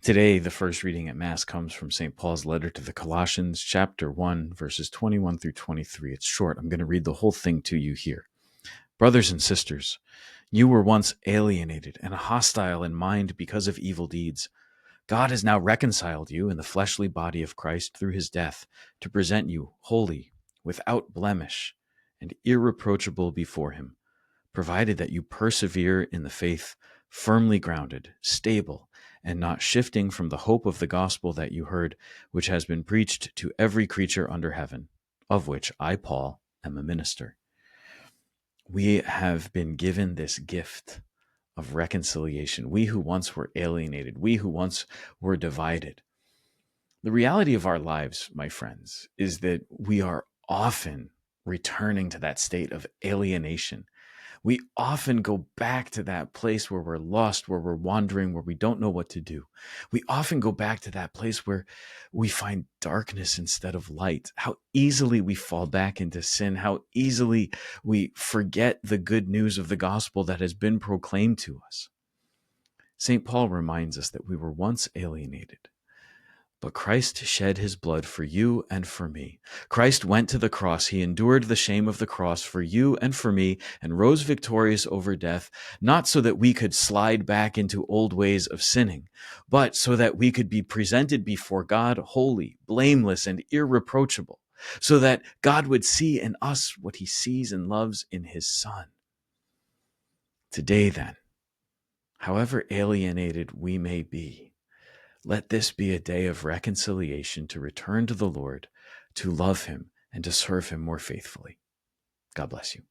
Today, the first reading at Mass comes from St. Paul's letter to the Colossians, chapter 1, verses 21 through 23. It's short. I'm going to read the whole thing to you here. Brothers and sisters, you were once alienated and hostile in mind because of evil deeds. God has now reconciled you in the fleshly body of Christ through his death to present you holy, without blemish, and irreproachable before him, provided that you persevere in the faith, firmly grounded, stable, and not shifting from the hope of the gospel that you heard, which has been preached to every creature under heaven, of which I, Paul, am a minister. We have been given this gift of reconciliation. We who once were alienated, we who once were divided. The reality of our lives, my friends, is that we are often returning to that state of alienation. We often go back to that place where we're lost, where we're wandering, where we don't know what to do. We often go back to that place where we find darkness instead of light. How easily we fall back into sin, how easily we forget the good news of the gospel that has been proclaimed to us. St. Paul reminds us that we were once alienated, but Christ shed his blood for you and for me. Christ went to the cross. He endured the shame of the cross for you and for me and rose victorious over death, not so that we could slide back into old ways of sinning, but so that we could be presented before God holy, blameless, and irreproachable, so that God would see in us what he sees and loves in his Son. Today, then, however alienated we may be, let this be a day of reconciliation to return to the Lord, to love him, and to serve him more faithfully. God bless you.